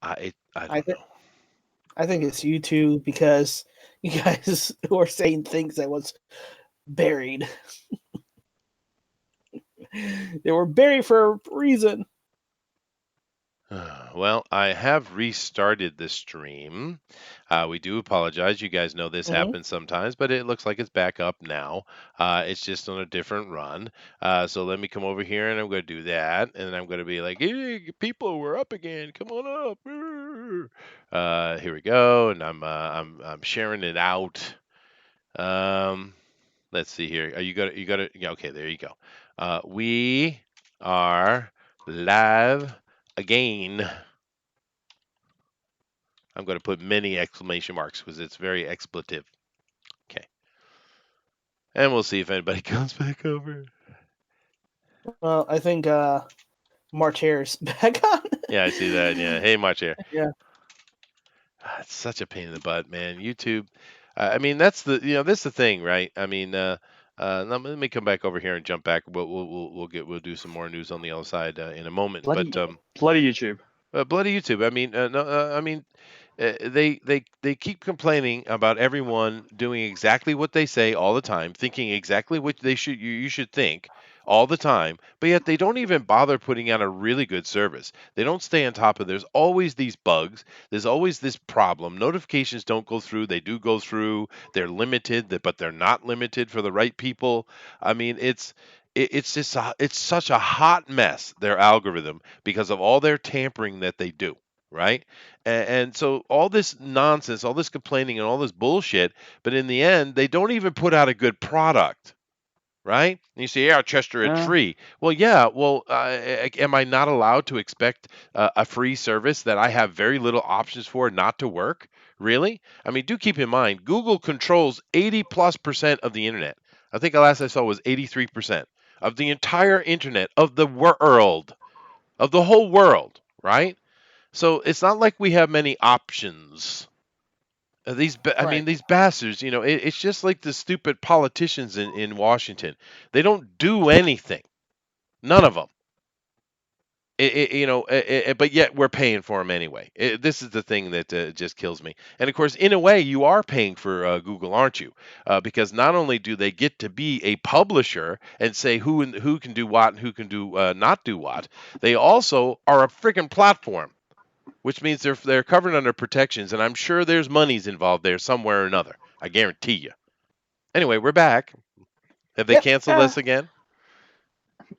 I I don't think know. I think it's you two because you guys were saying things that was buried. They were buried for a reason. Well, I have restarted the stream. We do apologize. You guys know this Hmm. happens sometimes, but it looks like it's back up now. It's just on a different run. So let me come over here and I'm going to do that. And then I'm going to be like, hey, people, we're up again. Come on up. Here we go. And I'm sharing it out. Um, let's see here. Are you got it? Yeah, okay, there you go. We are live again. I'm going to put many exclamation marks because it's very expletive. Okay. And we'll see if anybody comes back over. Well, I think March Hare's back on. Yeah, I see that. Yeah. Hey, March here. Yeah. It's such a pain in the butt, man. YouTube. I mean, that's that's the thing, right? I mean, let me come back over here and jump back. We'll do some more news on the other side in a moment. But Bloody, bloody YouTube. bloody YouTube. I mean, no, I mean, they keep complaining about everyone doing exactly what they say all the time, thinking exactly what you should think all the time, but yet they don't even bother putting out a really good service. They don't stay on top of. There's always these bugs. There's always this problem. Notifications don't go through. They do go through. They're limited, but they're not limited for the right people. I mean, it's just it's such a hot mess, their algorithm, because of all their tampering that they do, right? And so all this nonsense, all this complaining, and all this bullshit, but in the end, they don't even put out a good product, right? And you say, yeah, Chester, it's Yeah. free. Well, yeah. Well, am I not allowed to expect a free service that I have very little options for not to work? Really? I mean, do keep in mind, Google controls 80+% of the internet. I think the last I saw was 83% of the entire internet of the world, of the whole world, right? So it's not like we have many options. I mean, Right. these bastards. It's just like the stupid politicians in Washington. They don't do anything. None of them. But yet we're paying for them anyway. This is the thing that just kills me. And of course, in a way, you are paying for Google, aren't you? Because not only do they get to be a publisher and say who can do what and who can do not do what, they also are a freaking platform, which means they're covered under protections, and I'm sure there's monies involved there somewhere or another. I guarantee you. Anyway, we're back. Have they Yep. canceled us again?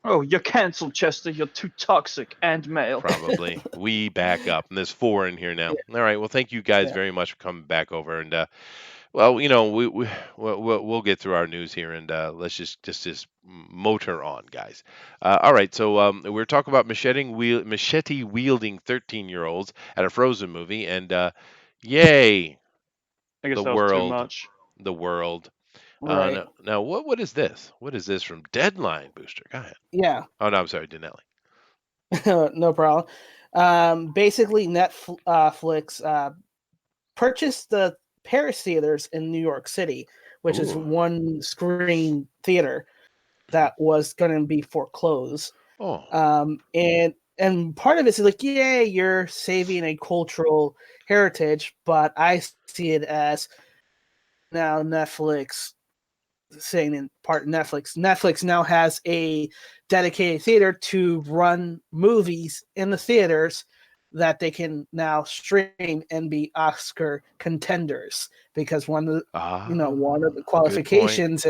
Oh, you're cancelled, Chester. You're too toxic and male. Probably. We back up, and there's four in here now. Yeah. All right. Well, thank you guys Yeah. very much for coming back over, and well, we'll get through our news here, and let's just motor on, guys. All right. So we're talking about machete wielding 13-year-olds at a Frozen movie, and yay, I guess the that was too world, much. the world. Right. Now, what is this? What is this from Deadline Booster? Go ahead. Yeah. Oh no, I'm sorry, Dinale. No problem. Basically, Netflix purchased the Paris theaters in New York City, which is Ooh. one screen theater that was going to be foreclosed. Oh. And part of it is like, yeah, you're saving a cultural heritage, but I see it as now Netflix saying in part Netflix now has a dedicated theater to run movies in the theaters that they can now stream and be Oscar contenders because one of the Good point. qualifications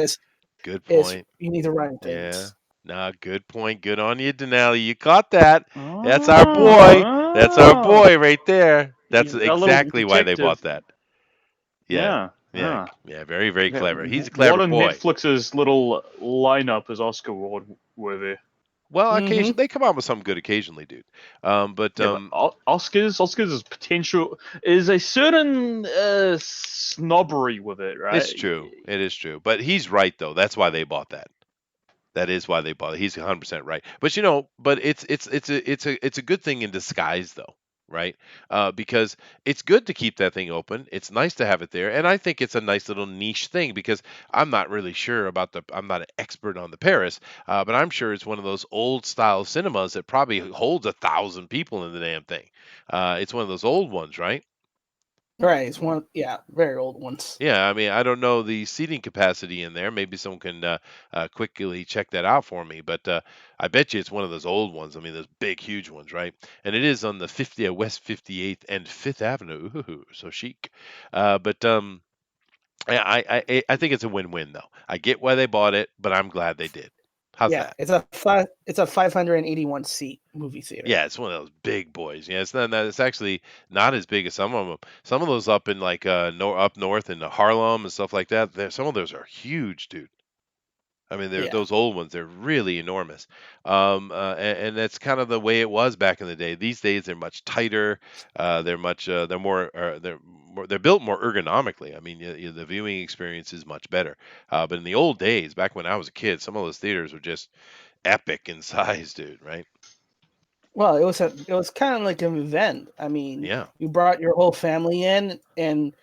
Good is point. you need to run Yeah. things. Nah, good point. Good on you, Denali. You caught that. That's our boy. That's our Oh, boy right there. That's a little exactly why they detective. bought that. Yeah. Yeah. Yeah. Yeah. Very, very Yeah, clever. He's a what clever on boy. Netflix's little lineup is Oscar award worthy? Well, Mm-hmm. occasionally they come out with something good occasionally, dude. But Yeah, but Oscars is potential is a certain snobbery with it, it's right? true. It is true. But he's right though. That's why they bought that. That is why they bought it. He's 100% right. But but it's a good thing in disguise though. right? Because it's good to keep that thing open. It's nice to have it there, and I think it's a nice little niche thing because I'm not really sure about the. I'm not an expert on the Paris, but I'm sure it's one of those old style cinemas that probably holds 1,000 people in the damn thing. It's one of those old ones, right? Right, it's one, yeah, very old ones. Yeah, I mean, I don't know the seating capacity in there. Maybe someone can quickly check that out for me. But I bet you it's one of those old ones. I mean, those big, huge ones, right? And it is on the 50 West 58th and Fifth Avenue. Ooh, so chic. But I think it's a win-win though. I get why they bought it, but I'm glad they did. How's Yeah, that? it's a 581 seat movie theater. Yeah, it's one of those big boys. Yeah, it's not. It's actually not as big as some of them. Some of those up in like up north in Harlem and stuff like that. Some of those are huge, dude. I mean, they're Yeah. those old ones. They're really enormous, and that's kind of the way it was back in the day. These days, they're much tighter. They're built more ergonomically. I mean, the viewing experience is much better. But in the old days, back when I was a kid, some of those theaters were just epic in size, dude. Right? Well, it was kind of like an event. I mean, Yeah. you brought your whole family in, and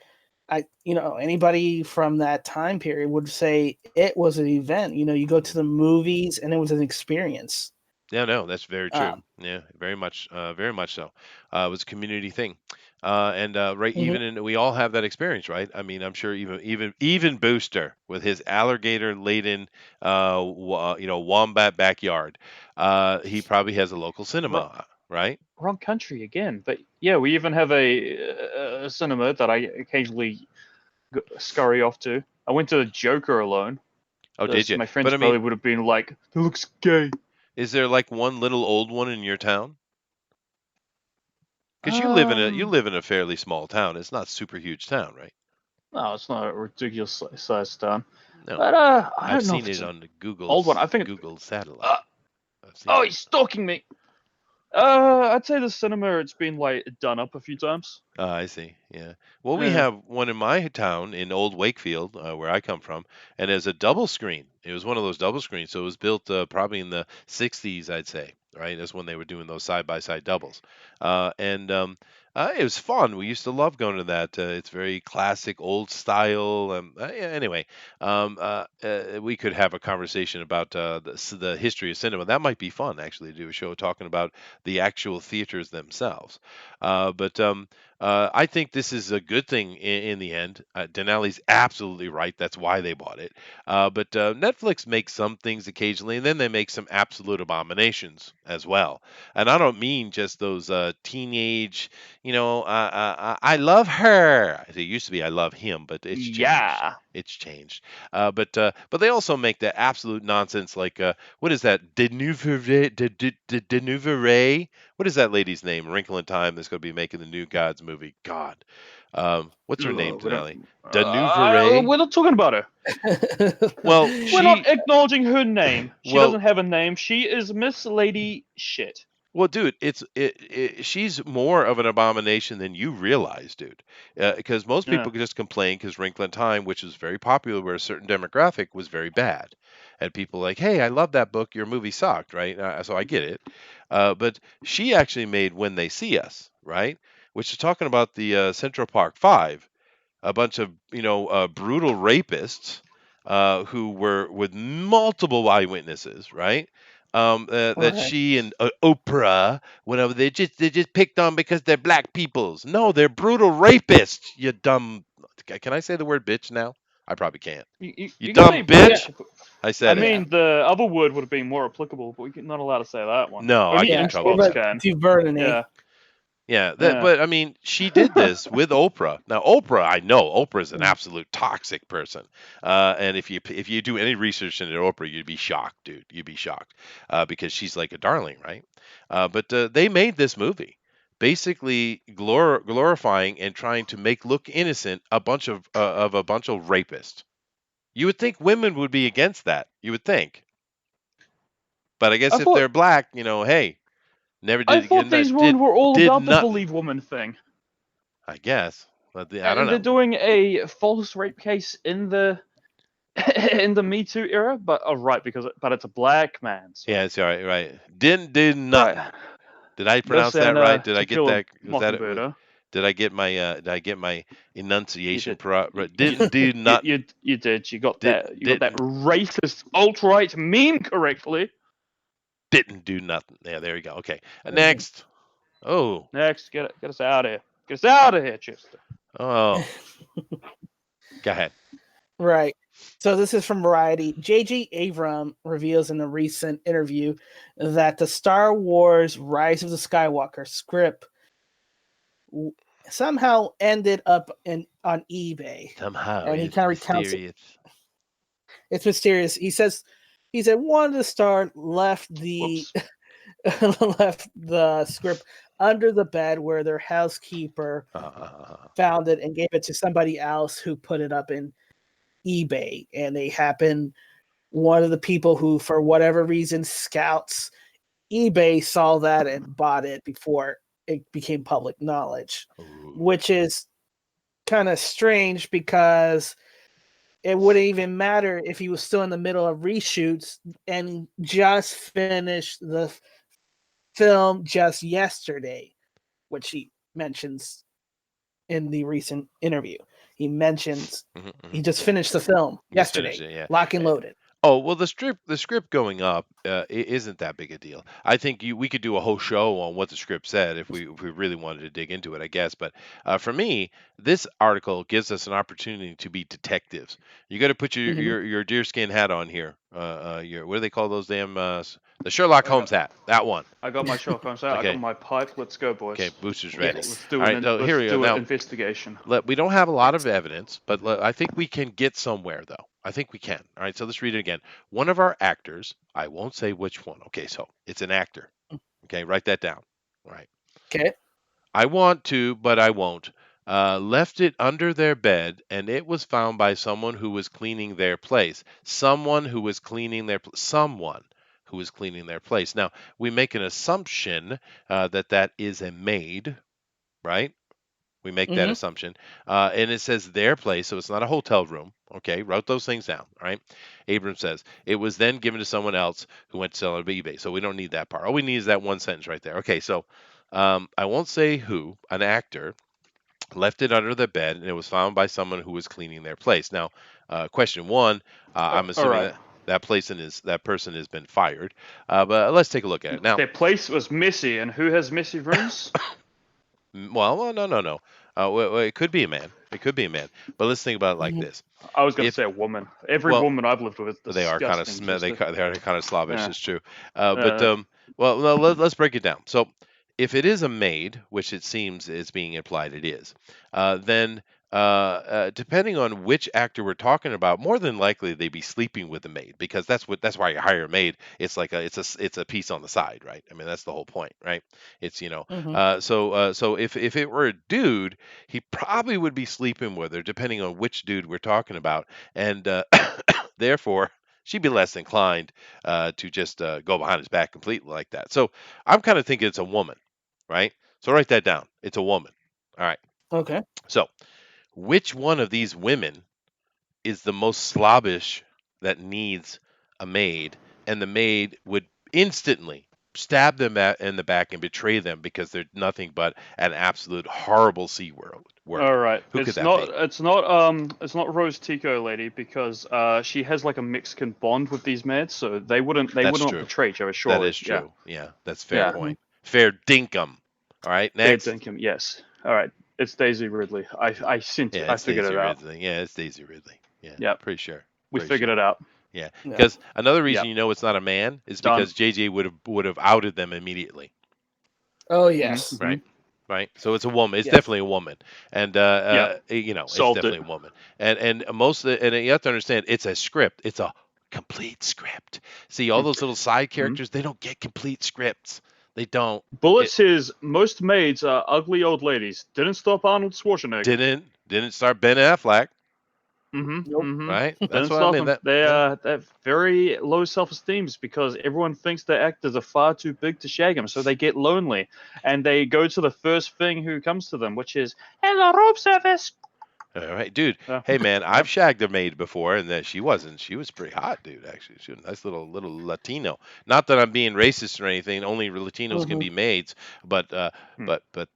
anybody from that time period would say it was an event. You go to the movies, and it was an experience. Yeah, no, that's very true. Um, Yeah, very much so. It was a community thing, and right, mhm. we all have that experience, right? I mean, I'm sure even Booster with his alligator laden, wombat backyard, he probably has a local Ru- cinema, right? Wrong country again. But yeah, we even have a cinema that I occasionally scurry off to. I went to the Joker alone. Oh, did you? My But friends I probably mean, would have been like, "That looks gay." is there like one little old one in your town? Because you Um, live in a fairly small town. It's not super huge town, right? no, it's not a ridiculous sized town. No, But I I've don't know if seen it's it an on the old one. I think. Google Uh, satellite. I've seen oh, it. he's stalking me. I'd say the cinema it's been like done up a few times. I see. Yeah. Well, we Yeah. have one in my town in Old Wakefield, where I come from, and it's a double screen. It was one of those double screens, so it was built probably in the '60s, I'd say. Right, that's when they were doing those side by side doubles, and it was fun. We used to love going to that. It's very classic, old style. Yeah, anyway, we could have a conversation about the history of cinema. That might be fun, actually, to do a show talking about the actual theaters themselves. But I think this is a good thing in the end. Denali's absolutely right. That's why they bought it. But Netflix makes some things occasionally, and then they make some absolute abominations as well. And I don't mean just those teenage, I love her. It used to be I love him, but it's changed. Yeah. It's changed. But they also make that absolute nonsense like what is that? Denouveray? What is that lady's name? Wrinkle in Time that's going to be making the new Gods movie. God. What's her name, We don't. Denali? Denouveray? We're not talking about her. Well, We're not acknowledging her name. She well, doesn't have a name. She is Miss Lady Shit. Well, dude, she's more of an abomination than you realize, dude. Because most Yeah. people just complain because Wrinkle in Time, which was very popular where a certain demographic, was very bad. And people like, hey, I love that book. Your movie sucked, right? So I get it. But she actually made When They See Us, right? Which is talking about the Central Park Five, a bunch of brutal rapists who were with multiple eyewitnesses, right? That Right. she and Oprah went over. They just picked on because they're black peoples. No, they're brutal rapists. You dumb. Can I say the word bitch now? I probably can't. You You can dumb say, yeah. bitch. I I said it. Yeah. mean, the other word would have been more applicable, but we're not allowed to say that one. No, I Only get in Yeah. trouble It for insults was that. can. too burdeny. Yeah. Yeah, Yeah. but I mean, she did this with Oprah. Now, Oprah, I know Oprah's an Mm. absolute toxic person. And if you do any research into Oprah, you'd be shocked, dude. You'd be shocked because she's like a darling, right? But they made this movie basically glorifying and trying to make look innocent a bunch of rapists. You would think women would be against that. You would think, but I guess I if they're thought black, hey, never I did thought these women did were all did about the nothing. bully woman thing. I guess. But I don't And they're know. doing a false rape case in the in the Me Too era, but right, but it's a black man, so Yeah, it's all right, right. Didn't do right. nothing. Did I Yes, pronounce that and right? Did I To get Kill a that? Was that Mockingbird, huh? did I get my enunciation? did. Didn't do not You did. You got did that. You got that didn't racist alt-right meme correctly. didn't do nothing. Yeah, there you go. Okay, Mhm. next. Oh, Next, get us out of here. Get us out of here, Chester. oh, go ahead. Right. So this is from Variety. J.J. Abrams reveals in a recent interview that the Star Wars Rise of the Skywalker script somehow ended up on eBay, Somehow and he it's kind of recounts it. mysterious. It's mysterious. He said one of the star left the Whoops. left the script under the bed where their housekeeper found it and gave it to somebody else who put it up in eBay, and they happened. One of the people who, for whatever reason, scouts eBay saw that and bought it before it became public knowledge, Ooh. which is kind of strange because it wouldn't even matter if he was still in the middle of reshoots and just finished the film just yesterday, which he mentions in the recent interview. He mentions he just Yeah, finished the film just finished yesterday, it. Yeah. lock and loaded. Oh well, the script going up isn't that big a deal. I think we could do a whole show on what the script said if we really wanted to dig into it, I guess. But for me, this article gives us an opportunity to be detectives. You got to put your, Mhm. your deerskin hat on here. Your what do they call those damn the Sherlock I got, Holmes hat? That one. I got my shotgun out. I got Okay. my pipe. Let's go, Okay. boys. Boosters ready. Yes. All right. So here Let's we go. do an Now investigation. we don't have a lot Yes. of evidence, but I think we can get somewhere, though. I think we can. All right, so let's read it again. One of our actors, I won't say which one. Okay, so it's an actor. Okay, write that down. All right. Okay. I want to, but I won't. Left it under their bed, and it was found by someone who was cleaning their place. Someone who was cleaning their someone who was cleaning their place. Now we make an assumption that that is a maid, right? We make that Mm-hmm. assumption. And it says their place, so it's not a hotel room. Okay, wrote those things down. All right. Abram says it was then given to someone else who went to sell it on eBay. So we don't need that part. All we need is that one sentence right there. Okay, so I won't say who, an actor left it under the bed and it was found by someone who was cleaning their place. Now, question one, I'm All assuming right. that that person has been fired. But let's take a look at it now. Their place was messy, and who has messy rooms? Well, no. Well, it could be a man. It could be a man. But let's think about it like Mm-hmm. this. I was going to If say a woman. Every well, woman I've lived with is they are kind of disgusting. Chester. they are kind of Slavish. Yeah. It's true. But Uh, well, no, let's break it down. So, if it is a maid, which it seems is being implied it is, then depending on which actor we're talking about, more than likely they'd be sleeping with the maid because that's why you hire a maid. It's like it's a piece on the side, right? I mean that's the whole point, right? It's Mm-hmm. so if it were a dude, he probably would be sleeping with her, depending on which dude we're talking about, and therefore she'd be less inclined to just go behind his back completely like that. So I'm kind of thinking it's a woman, right? So write that down. It's a woman. All right. Okay. So which one of these women is the most slobbish that needs a maid, and the maid would instantly stab them in the back and betray them because they're nothing but an absolute horrible word. all right. Who could that be? It's not Rose Tico lady because she has like a Mexican bond with these maids, so they wouldn't That's not true. betray each other. That Surely. is Yeah. true. Yeah, that's fair Yeah. Mm-hmm. point. Fair dinkum. All right, Fair next. dinkum. Yes. All right. It's Daisy Ridley. I Yeah, it's figured Daisy it out. Ridley. Yeah, it's Daisy Ridley. Yeah, Yep. pretty sure. We Pretty figured sure. it out. Yeah, Yeah. because another reason Yep. you know it's not a man is Done. because JJ would have outed them immediately. Oh yes. Right. Right. So it's a woman. It's Yes. definitely a woman, and it's Solved it. definitely a woman. And you have to understand, it's a script. It's a complete script. See, all those little side characters, they don't get complete scripts. They don't. Bullet It says most maids are ugly old ladies. Didn't stop Arnold Schwarzenegger. didn't start Ben Affleck. Nope. Right. That's Didn't what I stop mean. them. They Yeah. have very low self-esteems because everyone thinks the actors are far too big to shag them, so they get lonely and they go to the first thing who comes to them, which is hello rope service. All right, dude. Yeah. Hey, man, I've Yep. shagged a maid before, and that she wasn't. She was pretty hot, dude. Actually, she was a nice little Latino. Not that I'm being racist or anything. Only Latinos can Mhm. be maids, but Hmm.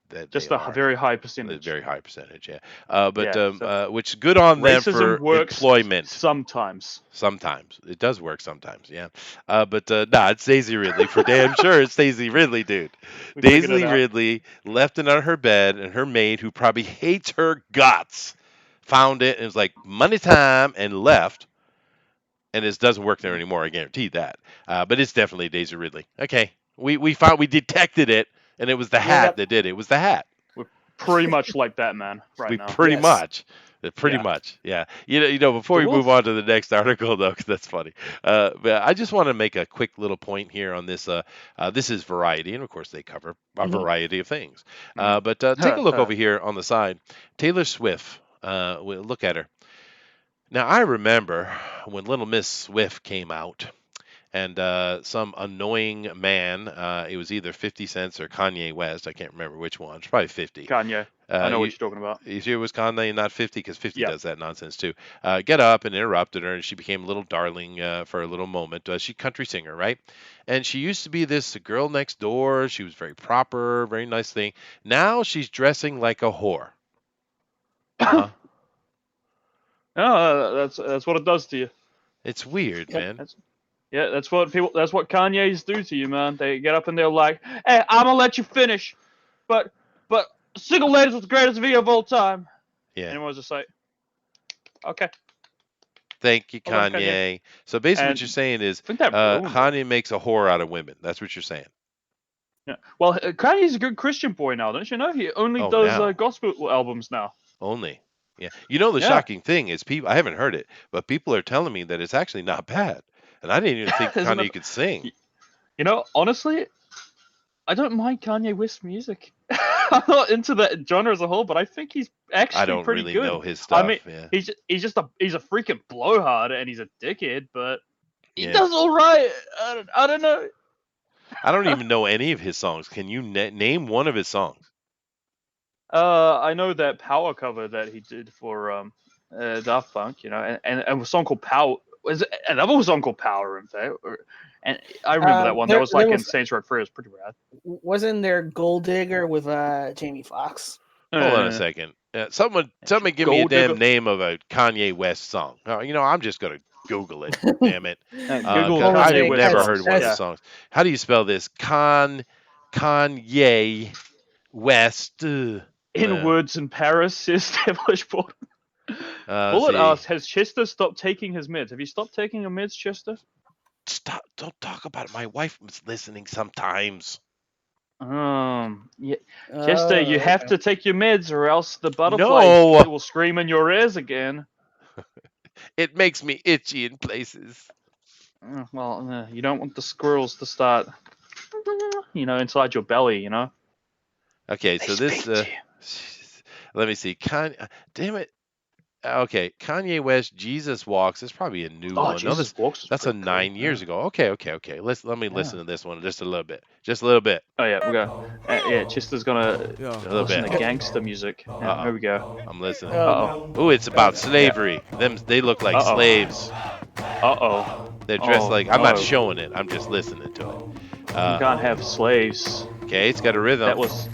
they Just a are very high a percentage. very high percentage. Yeah. Yeah. So Which good on them racism for works employment. sometimes. Sometimes it does work. Sometimes, yeah. Nah, it's Daisy Ridley for damn sure. It's Daisy Ridley, dude. We figured it Daisy out. Ridley left it on her bed, and her maid, who probably hates her guts, found it and was like, "Money time," and left. And it doesn't work there Mm. anymore. I guarantee that. But it's definitely Daisy Ridley. Okay, we detected it, and it was the hat Yep. that did it. It was the hat. We're pretty much like that man right We now. pretty Yes. much, pretty Yeah. much, yeah. Before The we move wolf. on to the next article, though, 'cause that's funny. But I just want to make a quick little point here on this. This is Variety, and of course they cover a Mhm. variety of things. Mm. But take a look over here on the side. Taylor Swift. Look at her. Now I remember when Little Miss Swift came out, and some annoying man. It was either 50 Cent or Kanye West. I can't remember which one. It's probably 50. Kanye. I know what You you're talking about. you sure it was Kanye, not 50, because 50 Yep. does that nonsense too. Get up and interrupted her, and she became a little darling for a little moment. She country singer, right? And she used to be this girl next door. She was very proper, very nice thing. Now she's dressing like a whore. Uh huh. No, that's what it does to you. It's weird, Yep. man. That's what people. That's what Kanye's do to you, man. They get up and they're like, "Hey, I'm gonna let you finish, but Single Ladies was the greatest video of all time." Yeah. And everyone's just like, "Okay, Thank you, hold on, Kanye." Kanye. So basically, what you're And saying is, I think that ruined it. Kanye makes a whore out of women. That's what you're saying. Yeah. Well, Kanye's a good Christian boy now, don't you know? He only Oh, does now gospel albums now. only. Yeah. The Yeah. shocking thing is, people. I haven't heard it, but people are telling me that it's actually not bad. And I didn't even think Isn't it? Kanye could sing. Honestly, I don't mind Kanye West's music. I'm not into that genre as a whole, but I think he's I actually don't pretty really know good. his I stuff. mean, Yeah. he's a freaking blowhard and he's a dickhead, but he Yeah. does all right. I don't know. I don't even know any of his songs. Can you name one of his songs? I know that Power cover that he did for Daft Punk, and a song called Power. Was it another song called Power? In fact, and I remember that one. That There, was there like in was Saints Row 3. It was pretty rad. wasn't there Gold Digger with Jamie Foxx? Hold on a second. Somebody give me a Gold Digger. damn name of a Kanye West song. I'm just gonna Google it. Damn it. Google What 'Cause was I've Kanye it? West never As heard songs. one of the Yeah. songs. How do you spell this? Kanye West. In words in Paris, says Devilish Bullet. Let's Bullet see. asks, has Chester stopped taking his meds? Have you stopped taking your meds, Chester? Stop! Don't talk about it. My wife is listening sometimes. Yeah. Chester, you have Okay. to take your meds or else the butterflies No, will scream in your ears again. it makes me itchy in places. Well, you don't want the squirrels to start, inside your belly, Okay, They so this. speak to you. Let me see. Damn it. Okay, Kanye West, Jesus Walks. It's probably a new Oh, one. No, Jesus Walks is that's a pretty cool. 9 years ago. Okay. Let me Yeah. listen to this one just a little bit. Just a little bit. Oh, yeah, we go. Yeah, Chester's gonna A little listen bit. to gangster music. Yeah, here Uh we go. oh. I'm listening. Oh Uh-oh. no. Ooh, it's about Yeah. slavery. They look like Uh-oh. slaves. Uh-oh. They're dressed Oh, like. I'm not no. showing it. I'm just listening to it. You can't have slaves. Okay, it's got a rhythm. That was...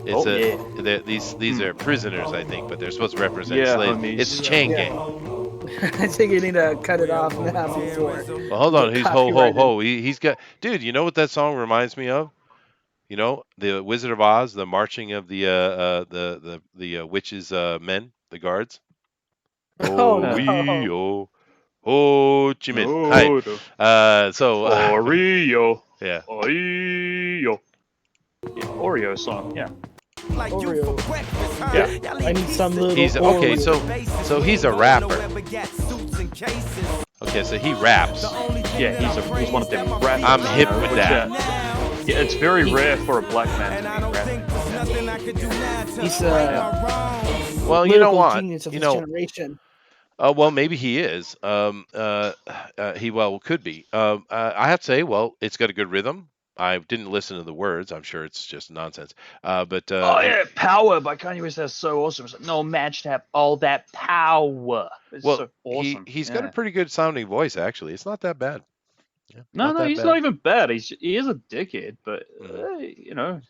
It's yeah. these are prisoners, I think, but they're supposed to represent Yeah, slaves. homies. It's chain Yeah. gang. I think you need to cut it off now before. Well, hold on. Get He's ho ho copyrighted. ho. He's got. Dude, you know what that song reminds me of? The Wizard of Oz, the marching of the witches, men, the guards. Oh Oh Uh, wee no. oh Ho Chi Minh. Hi. no, no. So Oreo. yeah. Oreo. Yeah, Oreo song, yeah. Oreo. Yeah. I need some little He's okay. Oreo. So he's a rapper. Okay, so he raps. Yeah, he's one of them rappers. I'm hip with which, that. yeah, it's very rare for a black man to be rapping. He's Well, you know lyrical what? genius of You his know, generation. well, maybe he is. He could be. I have to say, well, it's got a good rhythm. I didn't listen to the words. I'm sure it's just nonsense. But Oh yeah, Power by Kanye West. That's so awesome. It's like, no match to have all that power. It's well, so awesome. he's got a Yeah. pretty good sounding voice actually. It's not that bad. Yeah, No, not no, that he's bad. not even bad. He is a dickhead, but Hmm. you know,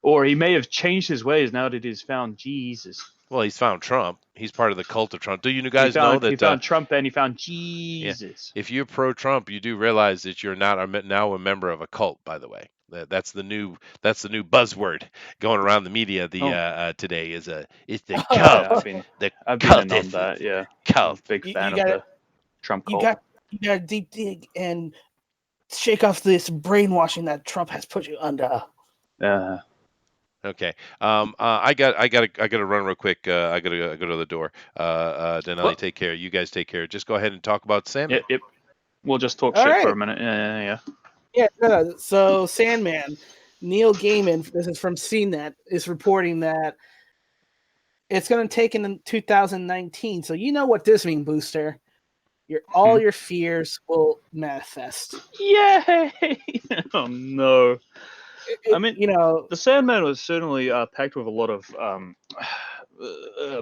or he may have changed his ways now that he's found Jesus. Well, he's found Trump. He's part of the cult of Trump. Do you He guys know found he that? found Trump and he found Yeah, Jesus. if you're pro-Trump, you do realize that you're not now a member of a cult. By the way, that's the new buzzword going around the media Oh, today. It's the yeah, cult, the I've been in on cultists, that. Yeah, I'm a cult. big you fan of gotta the Trump you cult. got you gotta deep dig and shake off this brainwashing that Trump has put you under. Okay. I gotta run real quick. I gotta go to the door. Denali, Well, take care. You guys take care. Just go ahead and talk about Sandman. yep. We'll just talk All shit for right. a minute. Yeah. Yeah, no, so Sandman, Neil Gaiman, this is from CNET, is reporting that it's going to take in 2019. So you know what this means, Booster. All your fears will manifest. Yay! Oh no. I mean, You know, the Sandman was certainly packed with a lot of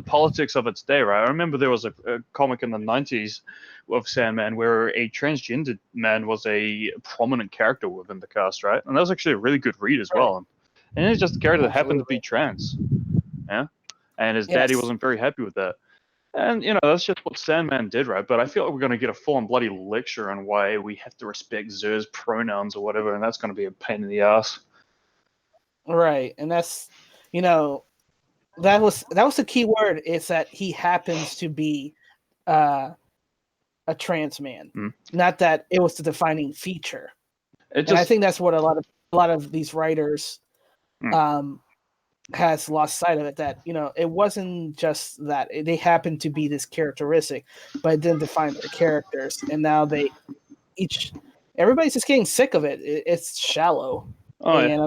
politics of its day, right? I remember there was a comic in the 90s of Sandman where a transgendered man was a prominent character within the cast, right? And that was actually a really good read as well. And it's just a character that happened to be absolutely. trans, yeah? And his daddy Yes. wasn't very happy with that. And, that's just what Sandman did, right? But I feel like we're going to get a full on bloody lecture on why we have to respect Zer's pronouns or whatever, and that's going to be a pain in the ass. Right. And that's, you know, that was the key word, is that he happens to be uh, a trans man. Not that it was the defining feature. It And I just. think that's what a lot of these writers has lost sight of it, that it wasn't just that they happened to be this characteristic, but it didn't define their characters, and now everybody's just getting sick of it. It's shallow, Oh, yeah. and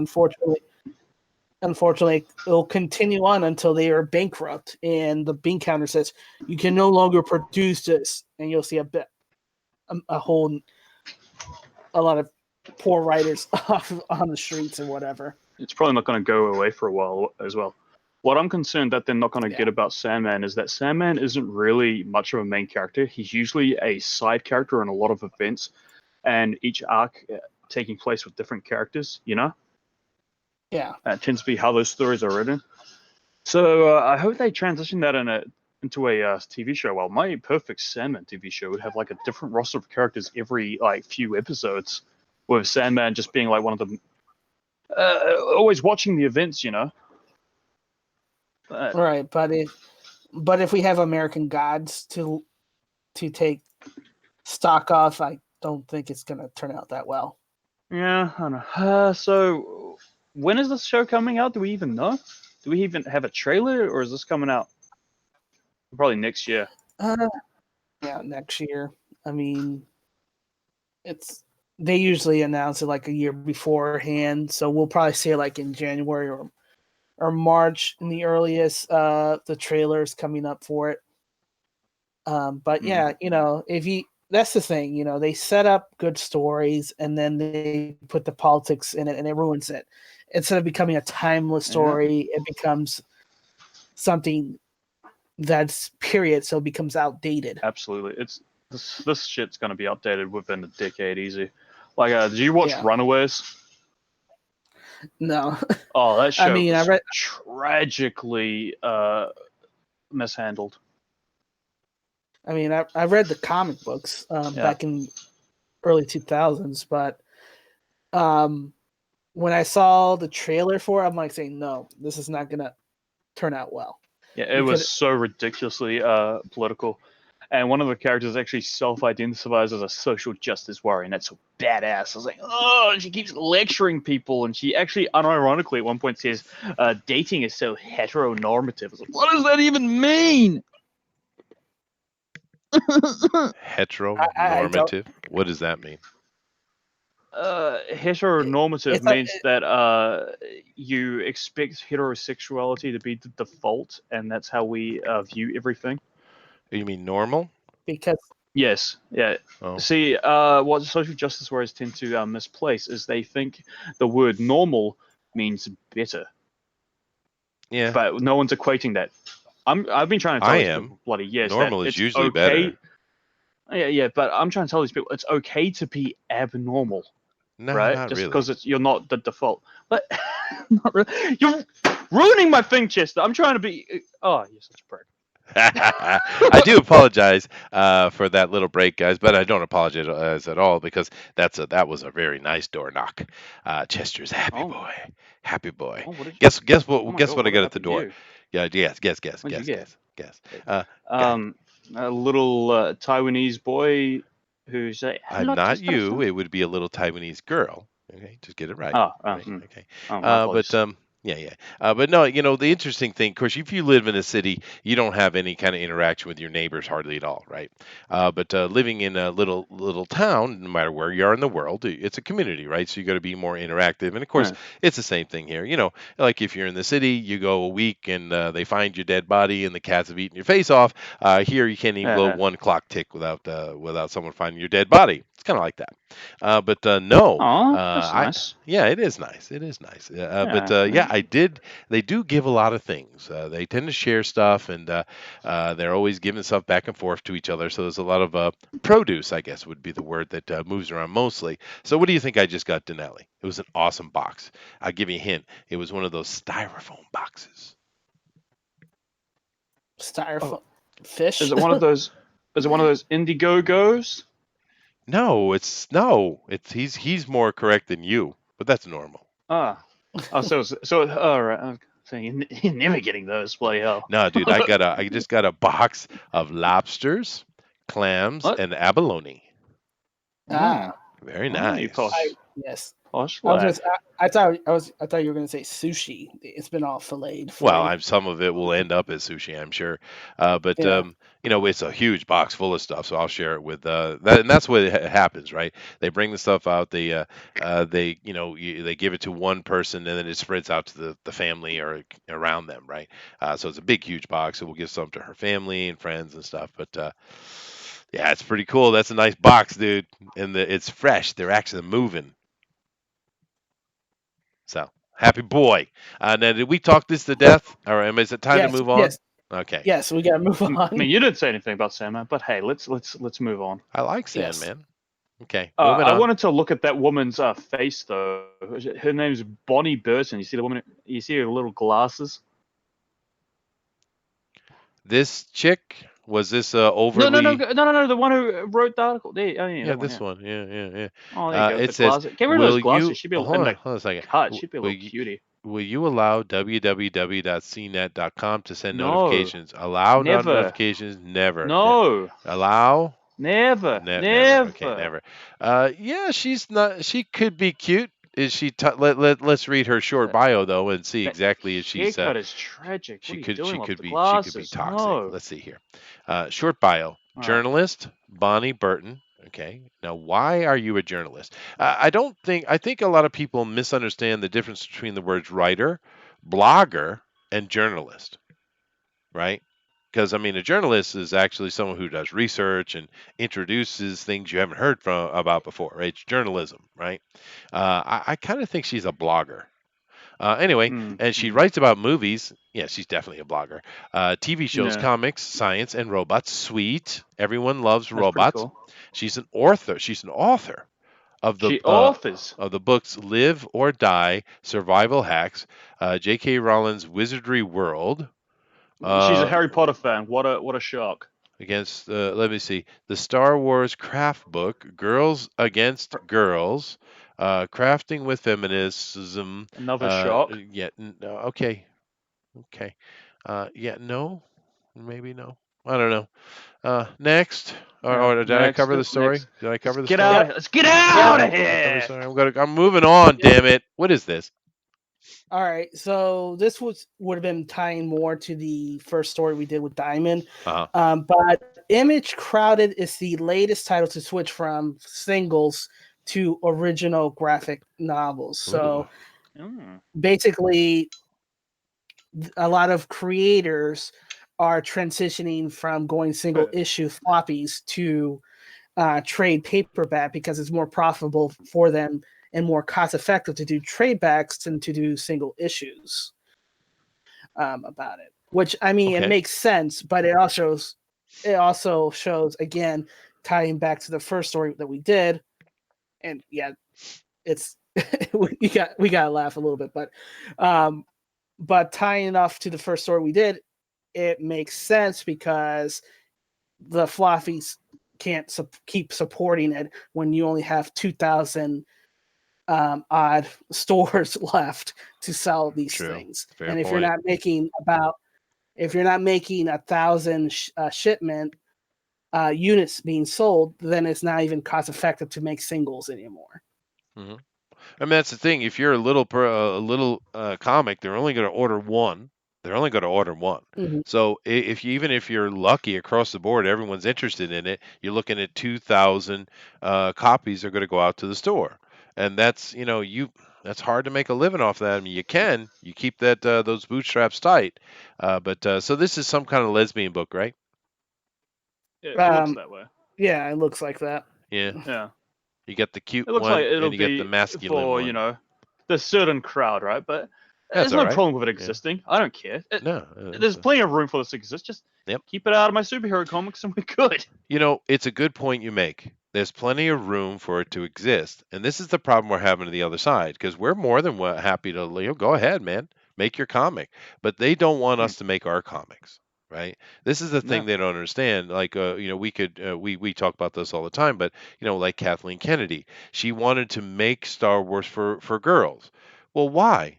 unfortunately it'll continue on until they are bankrupt and the bean counter says you can no longer produce this, and you'll see a lot of poor writers off on the streets or whatever. It's probably not going to go away for a while as well. What I'm concerned that they're not going to get about Sandman is that Sandman isn't really much of a main character. He's usually a side character in a lot of events, and each arc taking place with different characters, Yeah. That tends to be how those stories are written. So I hope they transition that into a TV show. Well, my perfect Sandman TV show would have like a different roster of characters every few episodes, with Sandman just being like one of them, always watching the events, Right, but if we have American Gods to take stock off, I don't think it's going to turn out that well. Yeah, I don't know. So when is this show coming out? Do we even know? Do we even have a trailer, or is this coming out probably next year? Yeah, next year. I mean, they usually announce it like a year beforehand, so we'll probably see it like in January or March in the earliest. The trailer's coming up for it. But yeah, that's the thing, they set up good stories and then they put the politics in it and it ruins it. Instead of becoming a timeless story, it becomes something that's period, so it becomes outdated. Absolutely, it's this shit's gonna be updated within a decade, easy. Like, did you watch Runaways? No. Oh, that show I read tragically mishandled. I read the comic books back in early 2000s, but when I saw the trailer for it, I'm like saying, no, this is not gonna turn out well. Yeah, it was so ridiculously political. And one of the characters actually self-identifies as a social justice warrior, and that's so badass. I was like, oh, she keeps lecturing people, and she actually, unironically, at one point says, dating is so heteronormative. I was like, what does that even mean? Heteronormative? What does that mean? Heteronormative means that you expect heterosexuality to be the default, and that's how we view everything. You mean normal? Because Yes, yeah. Oh, See, what social justice warriors tend to misplace is they think the word normal means better, yeah, but no one's equating that. I've been trying to tell I these am. people bloody years that Normal is it's usually okay. better. Yeah, yeah, but I'm trying to tell these people it's okay to be abnormal, No, right? not Just really. because you're not the default. But not really. You're ruining my thing, Chester. I'm trying to be. Oh, you're such a prick. I do apologize for that little break, guys, but I don't apologize at all because that was a very nice door knock. Chester's happy Oh, boy, happy boy. oh, what did? Guess Oh my guess god, what I what got at the happened to door? you? Yeah, What did you get? guess. Uh, guy, Um, a little Taiwanese boy who's I'm hello, not you. Chester-san. It would be a little Taiwanese girl. Okay, just get it right. Oh, Right. Okay. oh, my But apologies. yeah, yeah. But no, the interesting thing, of course, if you live in a city, you don't have any kind of interaction with your neighbors hardly at all, right? But living in a little town, no matter where you are in the world, it's a community, right? So you got to be more interactive. And of course, Yeah, it's the same thing here. Like if you're in the city, you go a week and they find your dead body and the cats have eaten your face off. Here, you can't even yeah, go yeah. one clock tick without someone finding your dead body. It's kind of like that. But no, Oh, that's I nice. yeah, it is nice. It is nice. But Yeah, yeah, I did. They do give a lot of things. They tend to share stuff, and they're always giving stuff back and forth to each other. So there's a lot of produce, I guess, would be the word that moves around mostly. So what do you think I just got, Denali? It was an awesome box. I'll give you a hint. It was one of those styrofoam boxes. Oh, Styrofoam fish. is it one of those? Is it one of those Indiegogos? No, he's more correct than you, but that's normal. Ah, oh, so all right. I'm saying you're never getting those. Bloody hell. No, dude, I just got a box of lobsters, clams, What? and abalone. Mm. Ah, Very Oh, you I nice. yes. posh I was gonna. lad. I thought you were gonna say sushi. It's been all filleted Well, for. some of it will end up as sushi, I'm sure. But Yeah. it's a huge box full of stuff, so I'll share it with that, and that's what happens, right? They bring the stuff out, they give it to one person, and then it spreads out to the family or around them, right? So it's a big, huge box, so we'll give some to her family and friends and stuff. But yeah, it's pretty cool. That's a nice box, dude, and it's fresh. They're actually moving. So happy boy. Now, did we talk this to death, or is it time to Yes. move on? Yes. Okay. Yes. We gotta move I on. mean, you didn't say anything about Sandman, but hey, let's move on. I like Yes. Sandman. Okay, moving I on. wanted to look at that woman's face though. Her name's Bonnie Burton. You see the woman? You see her little glasses? This chick was this No, no, no, overly? no, no, no. The one who wrote the article. There, oh yeah, Yeah, that one. this Yeah. one. Yeah, yeah, yeah. Oh, there you go. It The says, glasses. Get rid of those "Will glasses. you She'd be hold and on? the Hold on a second. cut. She'd be a Will little you, cutie. will you allow www.cnet.com to send No, notifications? Allow never. notifications? Never. No, Allow? never, Never. Okay, never. never. Yeah, she's not. She could be cute. Is she? Let's read her short That, bio though and see that exactly if she's. haircut is tragic. What She are you could. doing with the She could be glasses? toxic. No. Let's see here. Short bio. All right. Journalist Bonnie Burton. Okay. Now, why are you a journalist? I don't think. I think a lot of people misunderstand the difference between the words writer, blogger, and journalist. Right? Because I mean, a journalist is actually someone who does research and introduces things you haven't heard from about before. Right? It's journalism, right? I kind of think she's a blogger. Anyway, Mm, and she mm. writes about movies. Yeah, she's definitely a blogger. TV shows, Yeah, comics, science, and robots. Sweet. Everyone loves that's pretty robots. cool. She's an author. She's an author of She authors. the books Live or Die: Survival Hacks, J.K. Rowling's Wizardry World. She's a Uh, Harry Potter fan. What a shock. Against let me see, the Star Wars craft book Girls Against Girls, crafting with feminism. Another shock. Yeah, okay, okay. Yeah, no, maybe no. I don't know. Next, Yeah. or did I Next. cover the story? Next. Did I Let's cover the get out story? of Yep. here. Let's get Yep. out of Did I cover the here. story? I'm moving on. Yep. Damn it! What is this? All right. So this would have been tying more to the first story we did with Diamond. Uh But Image Crowded is the latest title to switch from singles to original graphic novels. huh. Ooh. So Mm. basically, a lot of creators are transitioning from going single Yeah. issue floppies to trade paperback because it's more profitable for them and more cost effective to do trade backs than to do single issues about it. Which I mean, it Okay. makes sense, but it also shows again tying back to the first story that we did, and yeah, it's we got to laugh a little bit, um, but tying enough to the first story we did, it makes sense because the floppies can't keep supporting it when you only have 2,000 odd stores left to sell these True. things. Fair And point. if you're not making 1,000 shipment units being sold, then it's not even cost effective to make singles anymore. Hmm. I mean, that's the thing. If you're a little comic, they're only going to order one. They're only going to order one. Mm-hmm. So if you, even if you're lucky across the board, everyone's interested in it. You're looking at 2,000 copies are going to go out to the store, and that's that's hard to make a living off that. I mean, you keep that those bootstraps tight, but so this is some kind of lesbian book, right? It looks Um, that way. yeah, it looks like that. Yeah, Yeah. you got the cute It looks like one it'll and you got the be masculine for, one. the certain crowd, right? But That's there's all no right. problem with it Yeah. existing. I don't care. No. There's plenty of room for this to exist. Just Yep. keep it out of my superhero comics and we're good. It's a good point you make. There's plenty of room for it to exist. And this is the problem we're having to the other side because we're more than happy to, go ahead, man, make your comic. But they don't want Mm. us to make our comics, right? This is the thing No. they don't understand. Like, we could, we talk about this all the time, but, like Kathleen Kennedy, she wanted to make Star Wars for girls. Well, why?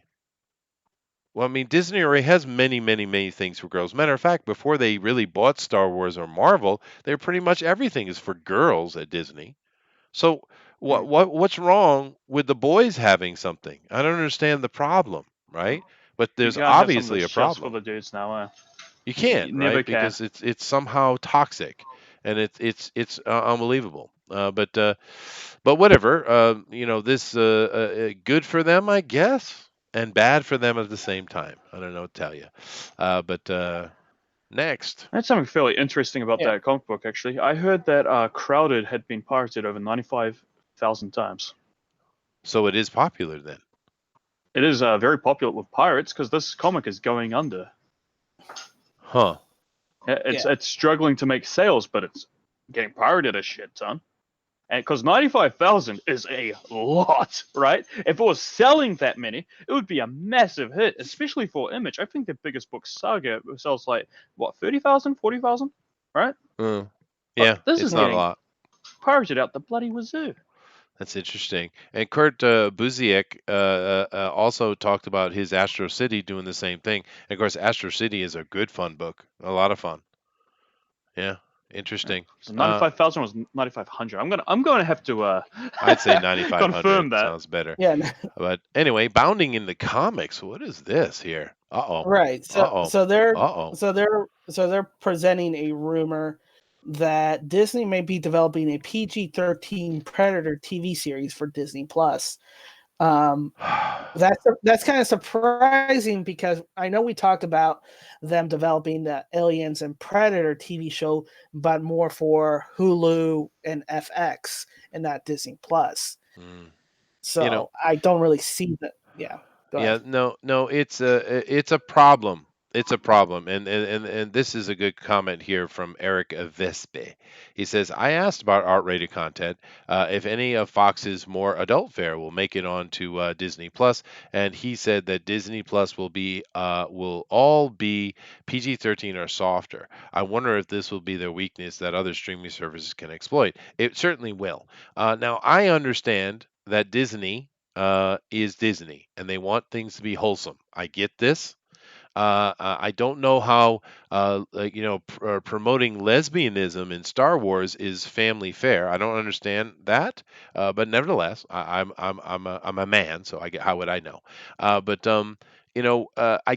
Well, I mean, Disney already has many, many, many things for girls. Matter of fact, before they really bought Star Wars or Marvel, they're pretty much everything is for girls at Disney. So Mm. what's wrong with the boys having something? I don't understand the problem, right? But You there's can't have something obviously that's a just for problem. the dudes now. You can't, You never right? can. Because it's somehow toxic, and it's unbelievable. But whatever. This good for them, I guess, and bad for them at the same time. I don't know what to tell you. But next, I had something fairly interesting about Yeah. that comic book, actually. I heard that Crowded had been pirated over 95,000 times. so it is popular then, It is very popular with pirates because this comic is going under. huh? It's Yeah. it's struggling to make sales, but it's getting pirated a shit ton. And because 95,000 is a lot, right? If it was selling that many, it would be a massive hit, especially for Image. I think the biggest book, Saga, sells like, what, 30,000, 40,000, right? Uh, But yeah, this is it's not a getting lot. pirated out the bloody wazoo. That's interesting. And Kurt Busiek also talked about his Astro City doing the same thing. And of course, Astro City is a good fun book, a lot of fun. Yeah, Yeah. interesting. So 95,000 was 9,500. I'm gonna have to I'd say 9,500 confirm that. sounds better. Yeah. But anyway, bounding into comics. What is this here? Uh-oh. Right. So Uh-oh. so they're Uh-oh. so they're so they're presenting a rumor that Disney may be developing a PG-13 Predator TV series for Disney Plus. Um, that's kind of surprising because I know we talked about them developing the Aliens and Predator TV show, but more for Hulu and FX and not Disney Plus. Mm. You know, So I don't really see that. Yeah, go ahead. Yeah, no, it's a problem. It's a problem, and this is a good comment here from Eric Vespe. He says, "I asked about R-rated content, if any of Fox's more adult fare will make it on to Disney Plus, and he said that Disney Plus will all be PG-13 or softer. I wonder if this will be their weakness that other streaming services can exploit. It certainly will. Now, I understand that Disney." Is Disney, and they want things to be wholesome. I get this. I don't know how, promoting lesbianism in Star Wars is family fair. I don't understand that, but nevertheless, I'm a man, so how would I know? I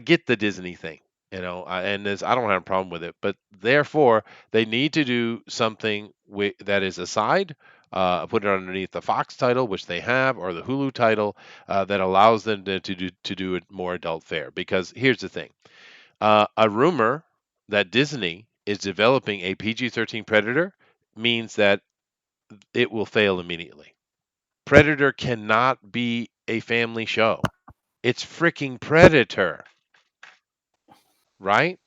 get the Disney thing. And I don't have a problem with it, but therefore they need to do something that is aside, put it underneath the Fox title, which they have, or the Hulu title, that allows them to do it more adult fare. Because here's the thing: a rumor that Disney is developing a PG-13 Predator means that it will fail immediately. Predator cannot be a family show. It's freaking Predator, right?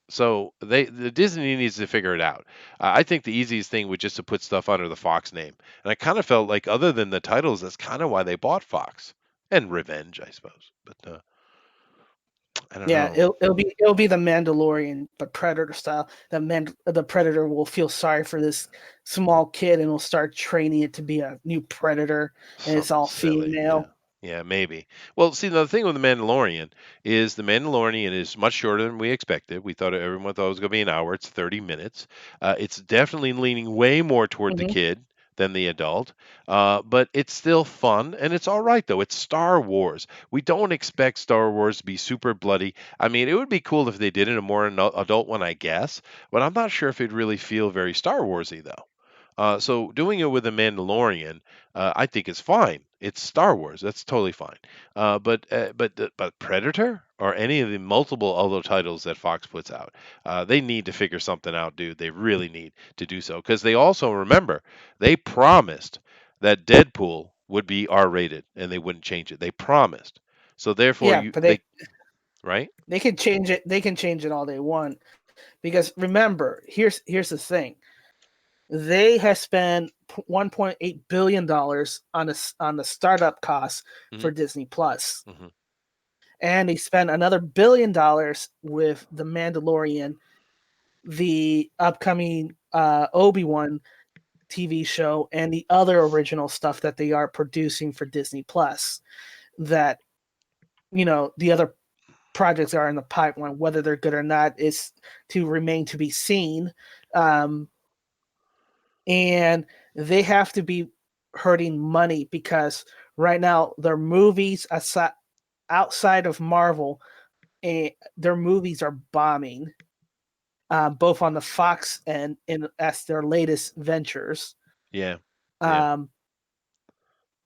So the Disney needs to figure it out. I think the easiest thing would just to put stuff under the Fox name, and I kind of felt like other than the titles, that's kind of why they bought Fox and Revenge, I suppose. But I don't Yeah, know. it'll be the Mandalorian, but Predator style. The Predator will feel sorry for this small kid and will start training it to be a new Predator, and it's Something all silly, yeah. female. Yeah, maybe. Well, see, the thing with the Mandalorian is the Mandalorian is much shorter than we expected. We thought everyone thought it was going to be an hour. It's 30 minutes. It's definitely leaning way more toward the Hmm. kid than the adult, but it's still fun and it's all right though. It's Star Wars. We don't expect Star Wars to be super bloody. I mean, it would be cool if they did it a more adult one, I guess, but I'm not sure if it'd really feel very Star Warsy though. So doing it with a Mandalorian, I think is fine. It's Star Wars. That's totally fine. But Predator or any of the multiple other titles that Fox puts out, they need to figure something out, dude. They really need to do so because they also remember they promised that Deadpool would be R-rated and they wouldn't change it. They promised. So therefore, Yeah, you but they right? they can change it. They can change it all they want because remember, here's the thing: they have spent $1.8 billion on the startup costs Hmm. for Disney Plus, Hmm. and they spent another $1 billion with the Mandalorian, the upcoming Obi-Wan TV show, and the other original stuff that they are producing for Disney Plus. That the other projects are in the pipeline, whether they're good or not, is to remain to be seen. Um, and they have to be hurting money because right now their movies outside of Marvel, their movies are bombing, both on the Fox and as their latest ventures. Yeah. Yeah. Um,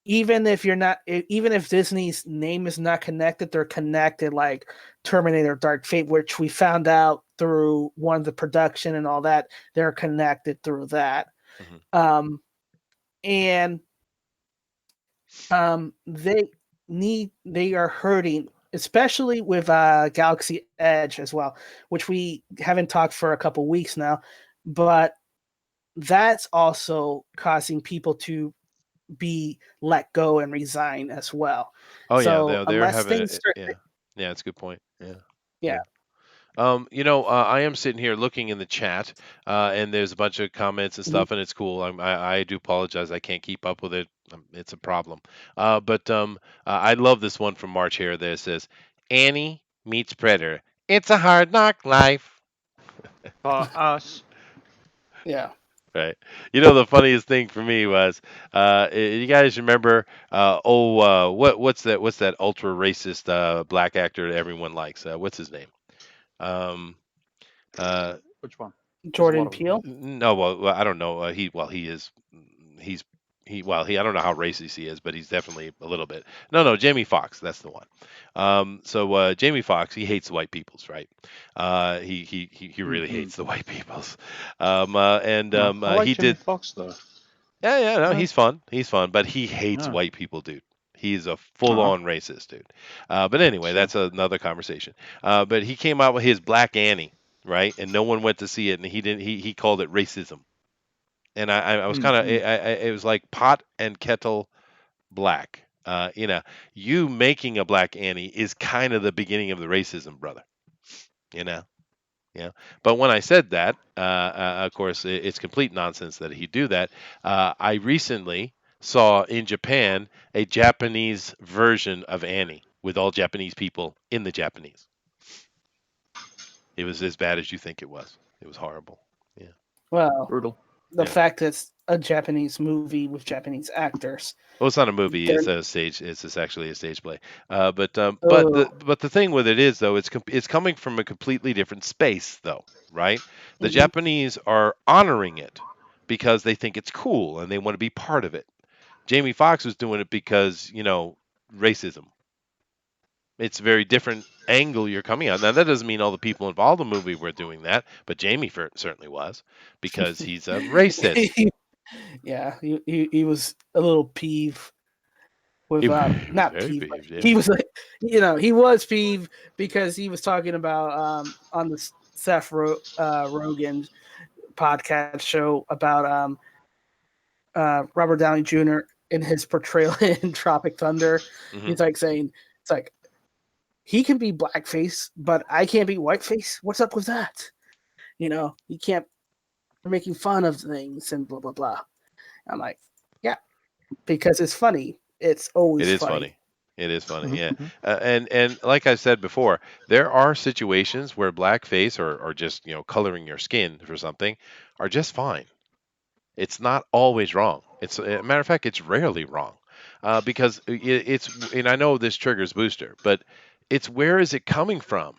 even if Disney's name is not connected, they're connected like Terminator Dark Fate, which we found out through one of the production and all that. They're connected through that. Hmm. Um, and they are hurting, especially with Galaxy Edge as well, which we haven't talked for a couple weeks now, but that's also causing people to be let go and resign as well. Oh yeah, So they're unless having things it. start, Yeah. Yeah, that's a good point. Yeah. yeah, Yeah. I am sitting here looking in the chat, and there's a bunch of comments and mhm. stuff, and it's cool. I do apologize. I can't keep up with it. It's a problem. But I love this one from March here that says, Annie meets Predator. It's a hard knock life. For us, Yeah. Right. The funniest thing for me was, you guys remember, what's that ultra racist black actor that everyone likes? What's his name? Um, uh, which one? There's a lot Jordan of them. Peele. No, well, I don't know. He is, he's, I don't know how racist he is, but he's definitely a little bit. No, no, Jamie Foxx, that's the one. So Jamie Foxx, he hates white peoples, right? He really Hmm. hates the white peoples. I like He Jimmy did, Fox though. yeah, yeah, no, Yeah. he's fun, but he hates Yeah. white people, dude. He's a Uh-huh. full-on racist, dude. But anyway, Sure. that's another conversation. But he came out with his Black Annie, right? And no one went to see it, and he didn't. He called it racism. And I was kind of, Mm-hmm. it was like pot and kettle black. You making a Black Annie is kind of the beginning of the racism, brother. You know. Yeah. But when I said that, of course, it's complete nonsense that he do that. I recently saw in Japan a Japanese version of Annie with all Japanese people in the Japanese. It was as bad as you think it was. It was horrible. Yeah. Well, Brutal. the Yeah. fact that it's a Japanese movie with Japanese actors, Well, it's not a movie. they're It's a stage. It's just actually a stage play. But oh, the thing with it is though, it's coming from a completely different space though, right? The mhm. Japanese are honoring it because they think it's cool and they want to be part of it. Jamie Foxx was doing it because racism. It's very different angle you're coming on. Now that doesn't mean all the people involved in the movie were doing that, but Jamie certainly was because he's a racist. Yeah, he was a little peeve He with was not very peeve, but big, yeah. he was like, he was peeve because he was talking about on the Rogen podcast show about Robert Downey Jr. in his portrayal in Tropic Thunder. Hmm. He's like saying it's like he can be blackface, but I can't be whiteface. What's up with that? You can't. We're making fun of things and blah blah blah. I'm like, yeah, because it's funny. It's It always is funny. funny. It is funny, yeah. Mhm. And like I said before, there are situations where blackface or just coloring your skin for something are just fine. It's not always wrong. It's a matter of fact, it's rarely wrong, because it's. And I know this triggers Booster, but it's where is it coming from?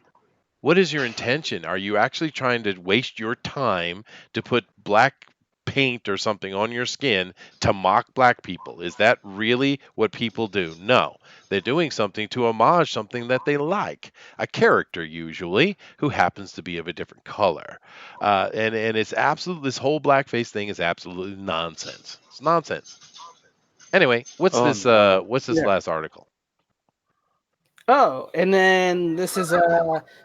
What is your intention? Are you actually trying to waste your time to put black paint or something on your skin to mock black people? Is that really what people do? No. They're doing something to homage something that they like, a character usually who happens to be of a different color. And it's absolute. This whole blackface thing is absolutely nonsense. It's nonsense. Anyway, what's Oh this? no. What's this Yeah. last article? Oh, and then this is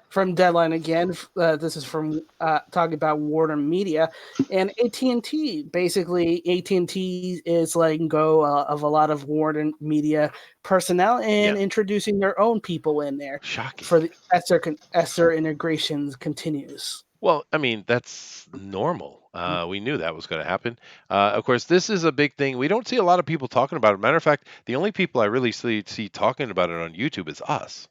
from Deadline again. This is from talking about Warner Media and AT&T. Basically, AT&T is letting go of a lot of Warner Media personnel Yeah, and introducing their own people in there shocking. for as their integrations continues. Well, I mean, that's normal. We knew that was going to happen. Of course, this is a big thing. We don't see a lot of people talking about it. Matter of fact, the only people I really see talking about it on YouTube is us.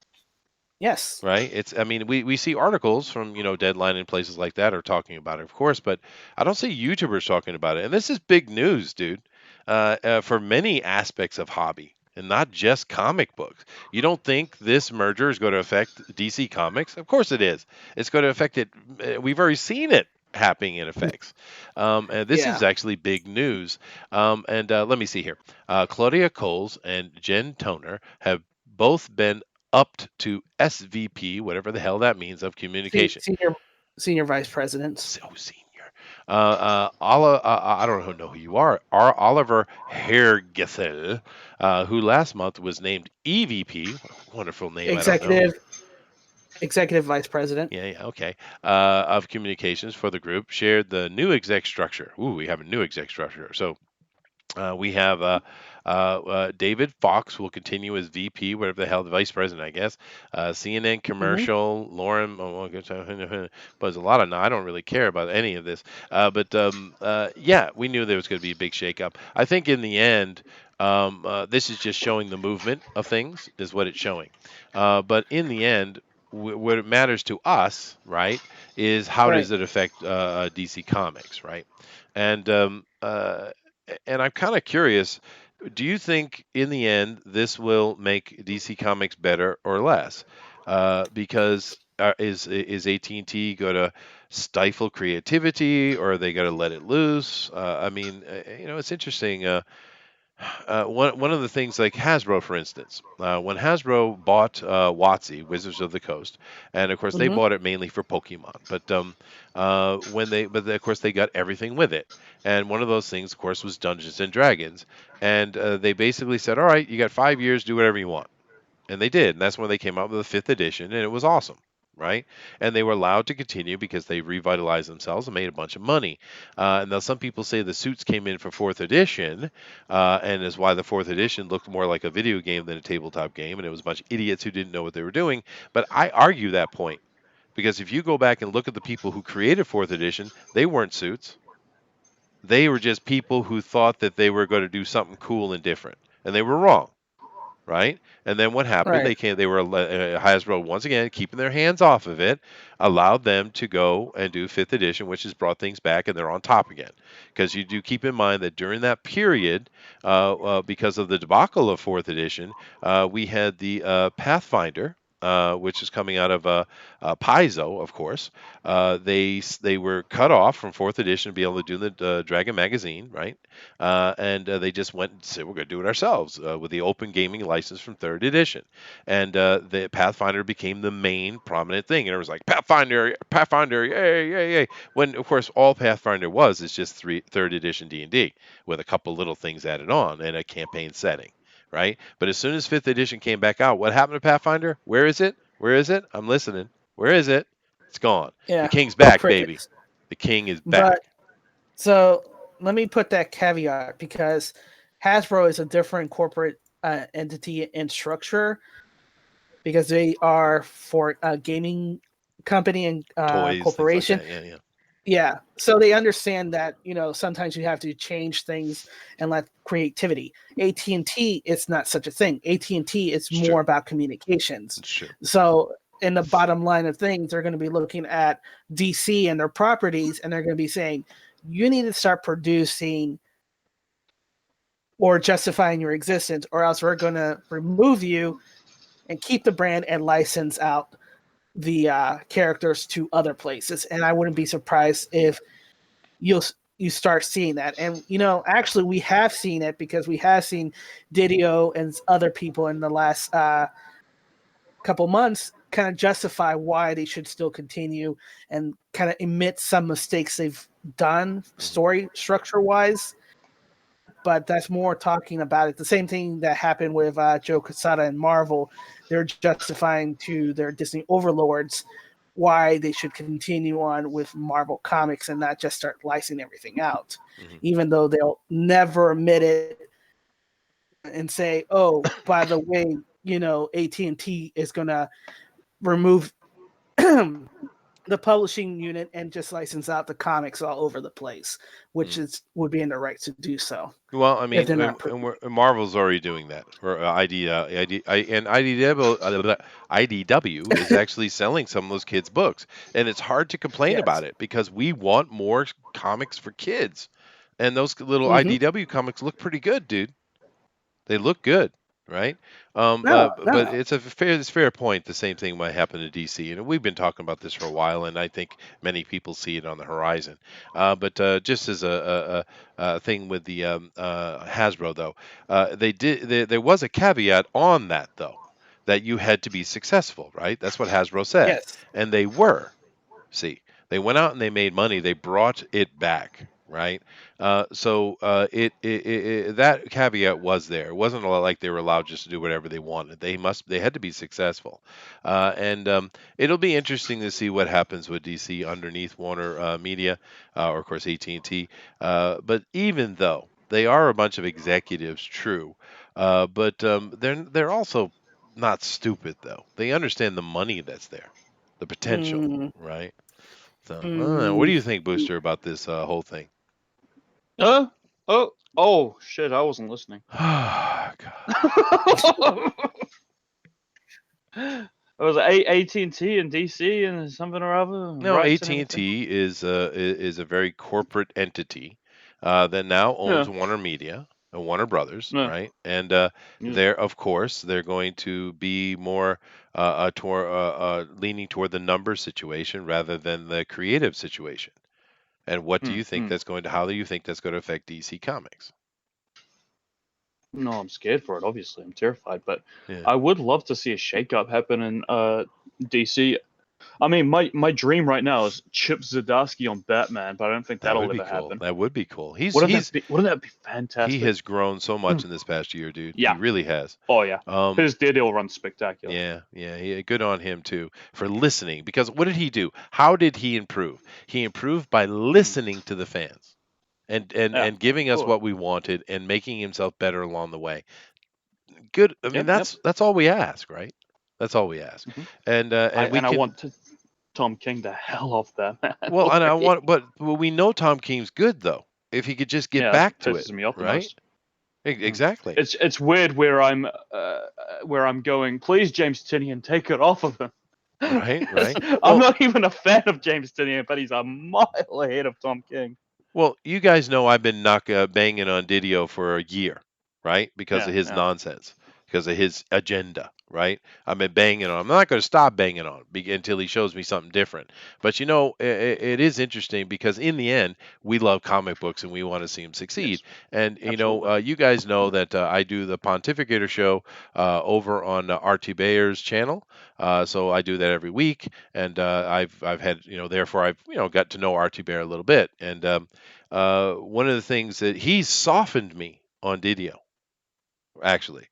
Yes. Right? I mean, we see articles from, Deadline and places like that are talking about it, of course, but I don't see YouTubers talking about it. And this is big news, dude, for many aspects of hobby and not just comic books. You don't think this merger is going to affect DC Comics? Of course it is. It's going to affect it. We've already seen it happening in effects. And this Yeah. is actually big news. And let me see here. Claudia Coles and Jen Toner have both been upped to SVP, whatever the hell that means, of communication. Senior vice presidents. So senior. I don't know who you are. Oliver Hergethel, who last month was named EVP. What a wonderful name. I don't know. Executive vice president. Yeah, yeah, okay. Of communications for the group shared the new exec structure. Ooh, we have a new exec structure. So we have David Fox will continue as VP, whatever the hell, the vice president, I guess. CNN Mm-hmm. commercial, Lauren, oh, I guess, but there's a lot of, no, I don't really care about any of this. But yeah, we knew there was going to be a big shakeup. I think in the end, this is just showing the movement of things, is what it's showing. But in the end, what it matters to us, right, is how Right. does it affect DC Comics, right? And and I'm kind of curious. Do you think in the end this will make DC Comics better or less? Because is AT&T going to stifle creativity, or are they going to let it loose? I mean, it's interesting. One of the things like Hasbro, for instance, when Hasbro bought WotC, Wizards of the Coast, and of course they Mm-hmm. bought it mainly for Pokemon, but of course they got everything with it, and one of those things, of course, was Dungeons and Dragons, and they basically said, all right, you got 5 years, do whatever you want. And they did. And that's when they came out with the fifth edition, and it was awesome. Right. And they were allowed to continue because they revitalized themselves and made a bunch of money. And now some people say the suits came in for fourth edition, and is why the fourth edition looked more like a video game than a tabletop game. And it was a bunch of idiots who didn't know what they were doing. But I argue that point because if you go back and look at the people who created fourth edition, they weren't suits. They were just people who thought that they were going to do something cool and different. And they were wrong, right? And then what happened? Right. They were Hasbro once again keeping their hands off of it, allowed them to go and do fifth edition, which has brought things back, and they're on top again. Because you do keep in mind that during that period, because of the debacle of fourth edition, we had the Pathfinder. which is coming out of Paizo, of course. They were cut off from fourth edition to be able to do the Dragon magazine, right? And they just went and said we're going to do it ourselves with the open gaming license from third edition, and the Pathfinder became the main prominent thing, and it was like Pathfinder, Pathfinder, yay, yay, yay. When of course all Pathfinder was is just third edition D&D with a couple little things added on and a campaign setting, right? But as soon as fifth edition came back out, what happened to Pathfinder? Where is it? Where is it? I'm listening. Where is it? It's gone. The Yeah, king's back, baby. crickets. The king is But back. so let me put that caveat because Hasbro is a different corporate entity and structure because they are for a gaming company and Toys, things like corporation. that. Yeah, yeah. Yeah, so they understand that sometimes you have to change things and let creativity. AT&T, it's not such a thing. AT&T is It's more true. about communications. It's true. So in the bottom line of things, they're going to be looking at DC and their properties, and they're going to be saying, you need to start producing or justifying your existence, or else we're going to remove you and keep the brand and license out the characters to other places. And I wouldn't be surprised if you start seeing that. And actually, we have seen it because we have seen Didio and other people in the last couple months kind of justify why they should still continue and kind of admit some mistakes they've done story structure wise. But that's more talking about it. The same thing that happened with Joe Quesada and Marvel. They're justifying to their Disney overlords why they should continue on with Marvel comics and not just start licensing everything out, even though they'll never admit it and say, "Oh, by the way, AT&T is going to remove the publishing unit and just license out the comics all over the place," which would be in the right to do so. Well, I If mean, they're not Marvel's already doing that. Or and IDW is actually selling some of those kids' books, and it's hard to complain about yes. it because we want more comics for kids, and those little Mm-hmm. IDW comics look pretty good, dude. They look good, right? No, But no. it's fair point. The same thing might happen to DC, and we've been talking about this for a while, and I think many people see it on the horizon. But just as a thing with the Hasbro, though, there was a caveat on that, though, that you had to be successful, right? That's what Hasbro said, Yes. and they were. See, they went out and they made money. They brought it back, right? That caveat was there. It wasn't like they were allowed just to do whatever they wanted. They had to be successful, and it'll be interesting to see what happens with DC underneath Warner Media, or of course AT&T. But even though they are a bunch of executives, true, but they're also not stupid though. They understand the money that's there, the potential, Mm, right? So, I don't know. What do mm, you think, Booster, about this whole thing? Oh shit! I wasn't listening. God. It was AT&T and DC and something or other, No, rights and everything. AT&T is a very corporate entity that now owns Yeah, Warner Media, Warner Brothers, yeah, right? And yeah. of course, they're going to be more leaning toward the number situation rather than the creative situation. And Hmm, hmm. how do you think that's going to affect DC Comics? No, I'm scared for it. Obviously, I'm terrified. But Yeah. I would love to see a shakeup happen in DC. I mean, my dream right now is Chip Zdarsky on Batman, but I don't think That would that'll be ever cool. happen. That would be cool. Wouldn't that be He fantastic? has grown so Hmm. much in this past year, dude. He Yeah. really has. Oh yeah. Um, His Daredevil run's spectacular. yeah, yeah, good on him too for listening. Because what did he do? How did he improve? He improved by Hmm. listening to the fans Yeah. and giving us Cool. what we wanted and making himself better along the way. Good. I mean, Yep. Yep. that's all we ask, right? That's all we ask. Hmm. And we I can. want Tom King the hell off that man Well, and I already. want, but we know Tom King's good though. If he could just get Yeah, that's back what to it, pisses me off the right? most. Mm. Exactly. It's weird where I'm going. Please, James Tinian, take it off of him. Right, right. I'm Well, not even a fan of James Tinian, but he's a mile ahead of Tom King. well, you guys know I've been banging on Didio for a year, right? Because Yeah, of his yeah. nonsense. because of his agenda, right? I've been banging on. I'm not going to stop banging on until he shows me something different. But it is interesting because in the end, we love comic books and we want to see them succeed. Yes, And absolutely. you guys know that I do the Pontificator show over on RT Bayer's channel. So I do that every week, and I've had therefore I've got to know RT Bayer a little bit. And one of the things that he's softened me on Didio actually,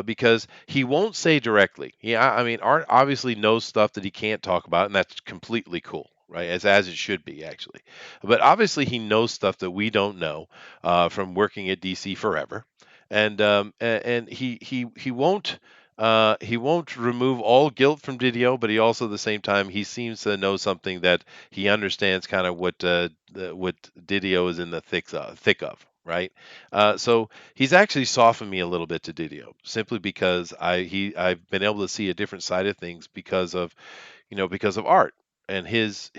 because he won't say directly. I mean, Art obviously knows stuff that he can't talk about, and that's completely cool, right? As it should be, actually. But obviously, he knows stuff that we don't know from working at DC forever, and he won't. He won't remove all guilt from Didio, but he also, at the same time, he seems to know something that he understands kind of what Didio is in the thick of, right? So he's actually softened me a little bit to Didio simply because I've been able to see a different side of things because of art and his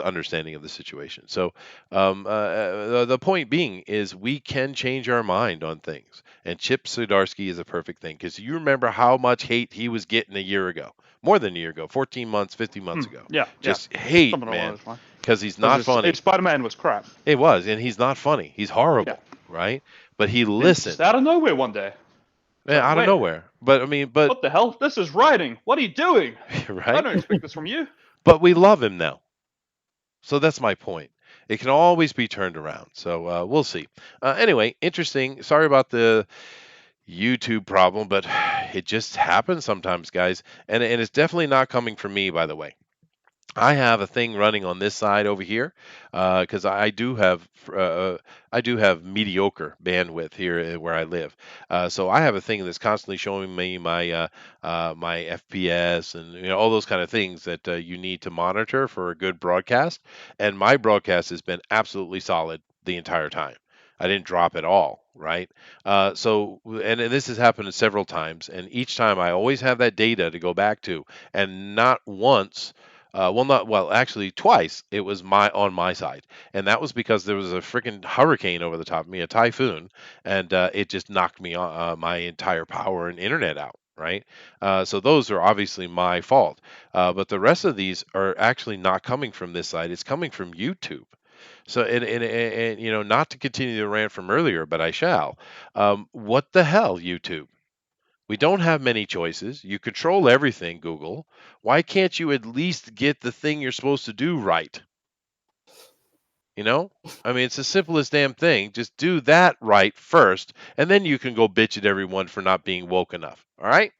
understanding of the situation. So the point being is we can change our mind on things, and Chip Zdarsky is a perfect thing because you remember how much hate he was getting a year ago, more than a year ago, 14 months, 15 months ago, Yeah, yeah, just hate, something along man, those lines. because he's not Because funny. Spider-Man was crap. It was, and he's not funny. He's Yeah, horrible, right? But he then just listened. out of nowhere one day, it's Yeah, like, out of wait, nowhere. But I mean, but what the hell? This is writing. What are you doing? I right? don't expect this from you. But we love him now. So that's my point. It can always be turned around. So we'll see. Anyway, interesting. Sorry about the YouTube problem, but it just happens sometimes, guys. And it's definitely not coming from me, by the way. I have a thing running on this side over here because I do have mediocre bandwidth here where I live. So I have a thing that's constantly showing me my FPS and all those kind of things that you need to monitor for a good broadcast. And my broadcast has been absolutely solid the entire time. I didn't drop at all, right? And this has happened several times, and each time I always have that data to go back to, and not once not well, actually twice. It was on my side, and that was because there was a freaking hurricane over the top of me, a typhoon, and it just knocked me my entire power and internet out. Right, so those are obviously my fault, but the rest of these are actually not coming from this side. It's coming from YouTube. So, and not to continue the rant from earlier, but I shall. What the hell, YouTube? We don't have many choices. You control everything, Google. Why can't you at least get the thing you're supposed to do right? You know? I mean, it's the simplest damn thing. Just do that right first, and then you can go bitch at everyone for not being woke enough. All right?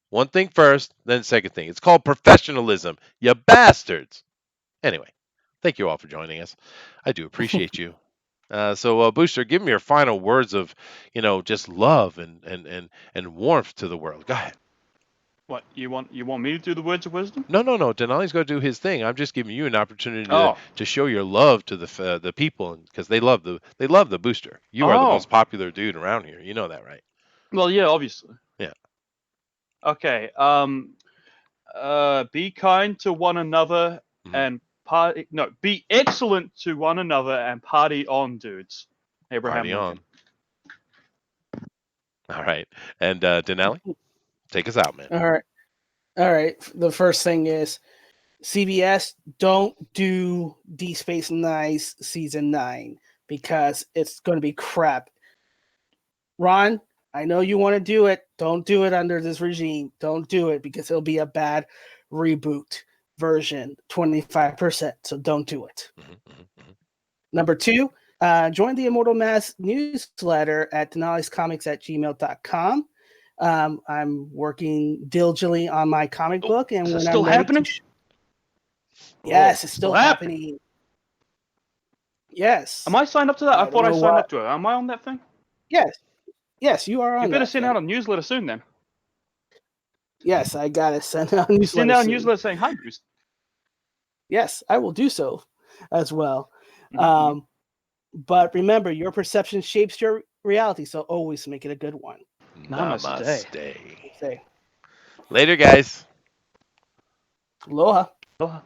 One thing first, then second thing. It's called professionalism, you bastards. Anyway, thank you all for joining us. I do appreciate you. So, Booster, give me your final words of, just love and warmth to the world. Go ahead. What you want me to do the words of wisdom? No, no, no. Denali's going to do his thing. I'm just giving you an opportunity Oh, to show your love to the people because they love the booster. You are the oh. most popular dude around here. You know that, right? Well, yeah, obviously. Yeah. Okay. Be kind to one another Hmm. and party. No, be excellent to one another and party on, dudes. Abraham Party Lincoln. on. All right. And Denali, take us out, man. All right. All right. The first thing is CBS, don't do D Space Nine's season 9 because it's going to be crap. Ron, I know you want to do it. Don't do it under this regime. Don't do it because it'll be a bad reboot version, 25%. So don't do it. Hmm. Number 2, join the Immortal Mass newsletter at dinalescomics@gmail.com. I'm working diligently on my comic book, and Is it when still I'm ready happening? to yes, it's Still still happening. happening. Yes. Am I signed up to that? I I don't thought I know signed why. up to it. Am I on that thing? Yes, you are You on better that send out a thing. newsletter soon then. Yes, I gotta send out a Send newsletter out a soon. newsletter saying hi, Bruce. Yes, I will do so as well. Mhm. But remember, your perception shapes your reality, so always make it a good one. Namaste. Namaste. Say Later, guys. aloha. Aloha.